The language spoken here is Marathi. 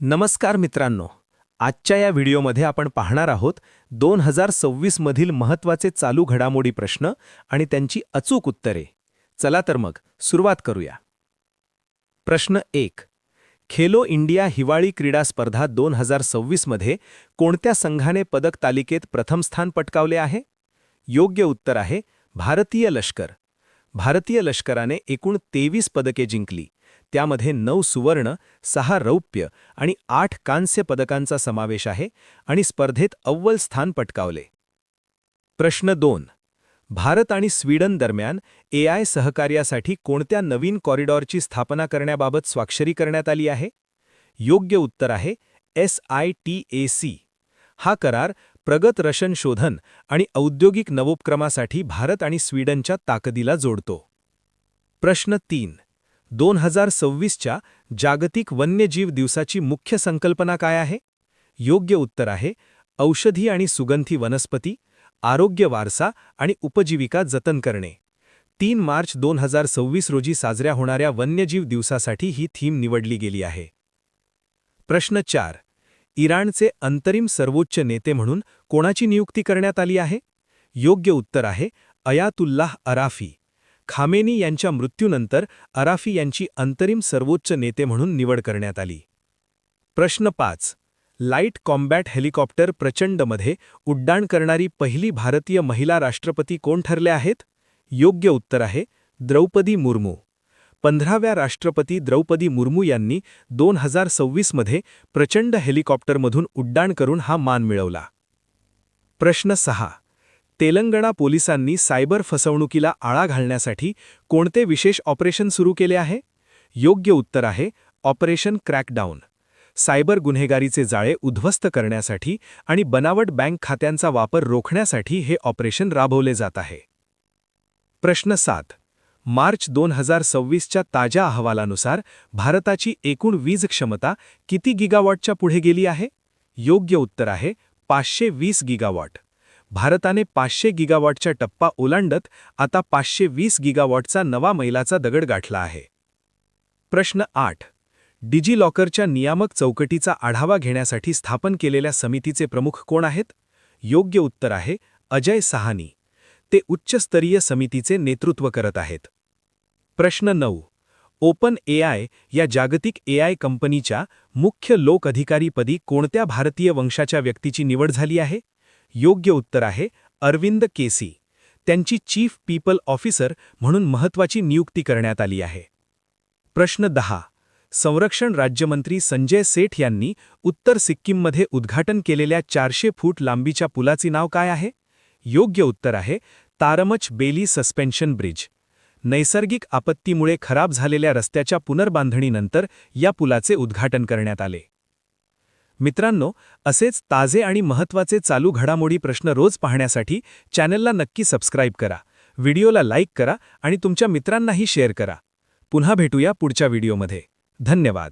नमस्कार मित्रांनो. आजच्या या व्हिडिओमध्ये आपण पाहणार आहोत 2026 मधील महत्त्वाचे चालू घडामोडी प्रश्न आणि त्यांची अचूक उत्तरे. चला तर मग सुरुवात करूया. प्रश्न 1. खेलो इंडिया हिवाळी क्रीडा स्पर्धा 2026 मध्ये कोणत्या संघाने पदक तालिकेत प्रथम स्थान पटकावले आहे? योग्य उत्तर आहे भारतीय लष्कर. भारतीय लष्कराने एकूण 23 पदके जिंकली. त्यामध्ये 9 सुवर्ण, 6 रौप्य आणि 8 कांस्य पदकांचा समावेश आहे आणि स्पर्धेत अव्वल स्थान पटकावले. प्रश्न 2. भारत आणि स्वीडन दरम्यान AI सहकार्यासाठी कोणत्या नवीन कॉरिडॉरची स्थापना करण्याबाबत स्वाक्षरी करण्यात आली आहे? योग्य उत्तर आहे SITAC. हा करार प्रगत रशन शोधन आणि औद्योगिक नवोपक्रमासाठी भारत आणि स्वीडनच्या ताकदीला जोडतो. प्रश्न 3. 2026च्या जागतिक वन्यजीव दिवसाची मुख्य संकल्पना काय आहे? योग्य उत्तर आहे औषधी आणि सुगंधी वनस्पती, आरोग्य वारसा आणि उपजीविका जतन करणे. 3 मार्च 2026 रोजी साजऱ्या होणाऱ्या वन्यजीव दिवसासाठी ही थीम निवडली गेली आहे. प्रश्न 4. इराणचे अंतरिम सर्वोच्च नेते म्हणून कोणाची नियुक्ती करण्यात आली आहे? योग्य उत्तर आहे अयातुल्लाह अराफी. खामेनी यांच्या मृत्यूनंतर अराफी यांची अंतरिम सर्वोच्च नेते म्हणून निवड करण्यात आली. प्रश्न 5. लाईट कॉम्बॅट हेलिकॉप्टर प्रचंडमध्ये उड्डाण करणारी पहिली भारतीय महिला राष्ट्रपती कोण ठरल्या आहेत? योग्य उत्तर आहे द्रौपदी मुर्मू. 15व्या राष्ट्रपती द्रौपदी मुर्मू यांनी 2026 मध्ये प्रचंड हेलिकॉप्टरमधून उड्डाण करून हा मान मिळवला. प्रश्न 6. तेलंगणा पोलिसांनी सायबर फसवणुकीला आळा घालण्यासाठी कोणते विशेष ऑपरेशन सुरू केले आहे? योग्य उत्तर आहे ऑपरेशन क्रॅकडाऊन. सायबर गुन्हेगारीचे जाळे उद्ध्वस्त करण्यासाठी आणि बनावट बँक खात्यांचा वापर रोखण्यासाठी हे ऑपरेशन राबवले जात आहे. प्रश्न 7. मार्च 2026च्या ताज्या अहवालानुसार भारताची एकूण वीज क्षमता किती गिगावॉटच्या पुढे गेली आहे? योग्य उत्तर आहे 520 गिगावॉट. भारताने 500 गिगावॉटच्या टप्पा ओलांडत आता 520 गिगावॉटचा नवा मैलाचा दगड गाठला आहे. प्रश्न 8. डिजिलॉकरच्या नियामक चौकटीचा आढावा घेण्यासाठी स्थापन केलेल्या समितीचे प्रमुख कोण आहेत? योग्य उत्तर आहे अजय साहनी. ते उच्चस्तरीय समितीचे नेतृत्व करत आहेत. प्रश्न 9. ओपन AI या जागतिक AI कंपनीच्या मुख्य लोक अधिकारीपदी कोणत्या भारतीय वंशाच्या व्यक्तीची निवड झाली आहे? योग्य उत्तर आहे अरविंद केसी. त्यांची चीफ पीपल ऑफिसर म्हणून महत्त्वाची नियुक्ती करण्यात आली आहे. प्रश्न 10. संरक्षण राज्यमंत्री संजय सेठ यांनी उत्तर सिक्कीममध्ये उद्घाटन केलेल्या 400 फूट लांबीच्या पुलाचे नाव काय आहे? योग्य उत्तर आहे तारमच बेली सस्पेन्शन ब्रिज. नैसर्गिक आपत्तीमुळे खराब झालेल्या रस्त्याच्या पुनर्बांधणीनंतर या पुलाचे उद्घाटन करण्यात आले. मित्रांनो, असेच ताजे आणि महत्त्वाचे चालू घडामोडी प्रश्न रोज पाहण्यासाठी चॅनलला नक्की सबस्क्राईब करा, व्हिडिओला लाईक करा आणि तुमच्या मित्रांनाही शेअर करा. पुन्हा भेटूया पुढच्या व्हिडिओमध्ये. धन्यवाद.